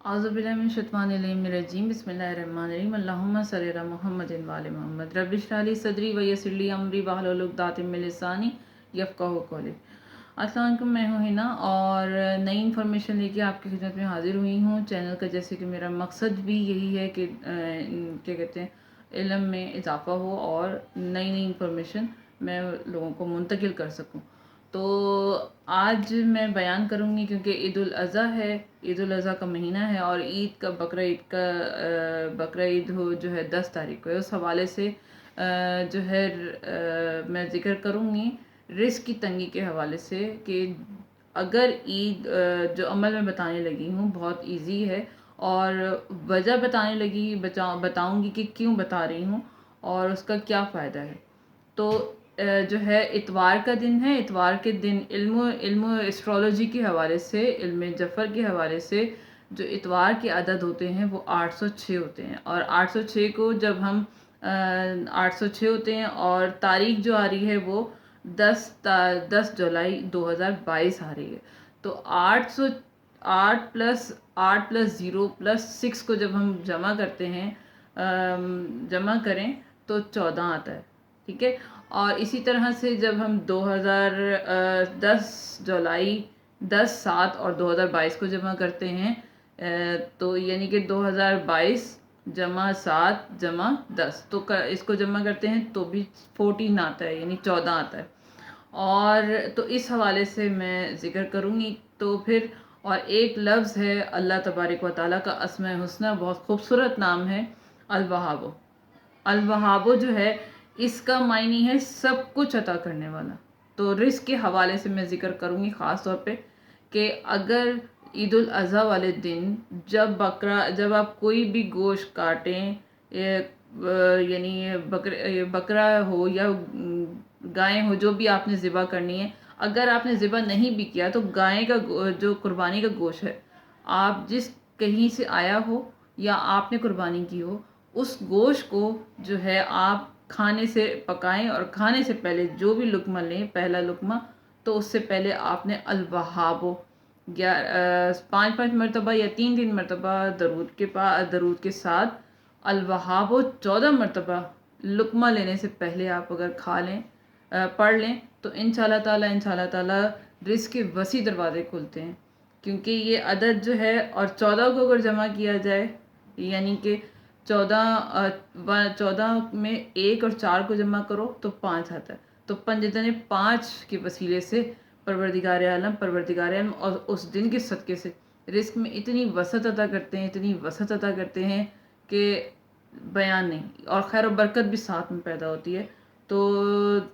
अऊज़ु बिल्लाहि मिनश शैतानिर रजीम बिस्मिल्लाहिर्रहमानिर्रहीम अल्लाहुम्मा सल्लि अला मुहम्मदिन व आलि मुहम्मद रब्बि इश्रह ली सदरी व यस्सिर ली अमरी वहलुल उक़दतम मिन लिसानी यफ़क़हू क़ौली। अस्सलाम वालेकुम, मैं हूँ हिना और नई इन्फॉर्मेशन लेके आपकी खिदमत में हाज़िर हुई हूँ। चैनल का जैसे कि मेरा मकसद भी यही है कि क्या कहते हैं, इल्म में इजाफ़ा हो और नई नई इन्फॉर्मेशन मैं लोगों को मुंतकिल कर सकूँ। तो आज मैं बयान करूँगी क्योंकि ईद उल अज़हा है, ईद उल अज़हा का महीना है और ईद का बकरा ईद हो जो है 10 तारीख को है। उस हवाले से जो है मैं ज़िक्र करूँगी रिस्क की तंगी के हवाले से कि अगर ईद जो अमल में बताने लगी हूँ बहुत इजी है और वजह बताऊँगी कि क्यों बता रही हूँ और उसका क्या फ़ायदा है। तो जो है इतवार का दिन है। इतवार के दिन इल्म एस्ट्रोलॉजी के हवाले से, इल्म जफ़र के हवाले से जो इतवार के अदद होते हैं वो 806 होते हैं और 806 को जब हम 806 होते हैं और तारीख जो आ रही है वो 10 जुलाई 2022 आ रही है। तो 8 प्लस 0 प्लस 6 को जब हम जमा करते हैं, जमा करें तो 14 आता है, ठीक है। और इसी तरह से जब हम 10 जुलाई 10/7 और 2022 को जमा करते हैं तो यानी कि 2022 जमा 7 जमा 10, तो इसको जमा करते हैं तो भी 14 आता है, यानी 14 आता है। और तो इस हवाले से मैं ज़िक्र करूँगी। तो फिर और एक लफ्ज़ है अल्लाह तबारक व तआला का अस्माए हुस्ना, बहुत खूबसूरत नाम है अल-वहाब। अल-वहाब जो है इसका मायने है सब कुछ अता करने वाला। तो रिस्क के हवाले से मैं ज़िक्र करूँगी ख़ास तौर पे कि अगर ईद उल अज़हा वाले दिन जब आप कोई भी गोश्त काटें, यानी बकरा हो या गाय हो, जो भी आपने ज़िबा करनी है, अगर आपने ज़िबा नहीं भी किया तो गाय का जो कुर्बानी का गोश्त है, आप जिस कहीं से आया हो या आपने कुर्बानी की हो, उस गोश्त को जो है आप खाने से पकाएं और खाने से पहले जो भी लुक़मा लें, पहला लुक़मा, तो उससे पहले आपने अल-वहाब या 5 मरतबा या 3 मरतबा दरूद के साथ अल-वहाब 14 मरतबा लुक़मा लेने से पहले आप अगर खा लें, पढ़ लें, तो इंशाअल्लाह ताला रिज़्क़ के वसी दरवाज़े खुलते हैं। क्योंकि ये अदद जो है और 14 को अगर जमा किया जाए, यानी कि 14 में 1 और 4 को जमा करो तो 5 आता है। तो पंजतने 5 के वसीले से परवरदिगार आलम और उस दिन के सदक़े से रिस्क में इतनी वसअत अता करते हैं कि बयान नहीं, और खैर और बरकत भी साथ में पैदा होती है। तो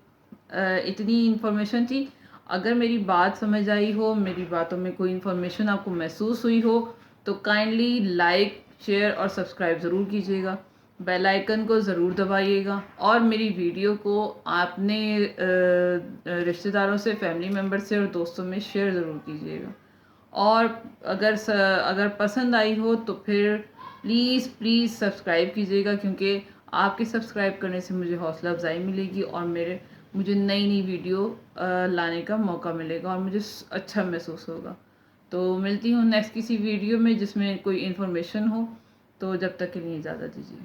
इतनी इन्फॉर्मेशन थी। अगर मेरी बात समझ आई हो, मेरी बातों में कोई इन्फॉर्मेशन आपको महसूस हुई हो, तो काइंडली लाइक, शेयर और सब्सक्राइब ज़रूर कीजिएगा। बेल आइकन को ज़रूर दबाइएगा और मेरी वीडियो को आपने रिश्तेदारों से, फैमिली मेम्बर से और दोस्तों में शेयर ज़रूर कीजिएगा। और अगर पसंद आई हो तो फिर प्लीज़ सब्सक्राइब कीजिएगा, क्योंकि आपके सब्सक्राइब करने से मुझे हौसला अफजाई मिलेगी और मुझे नई वीडियो लाने का मौका मिलेगा और मुझे अच्छा महसूस होगा। तो मिलती हूँ नेक्स्ट किसी वीडियो में जिसमें कोई इन्फॉर्मेशन हो। तो जब तक के लिए इजाज़त दीजिए।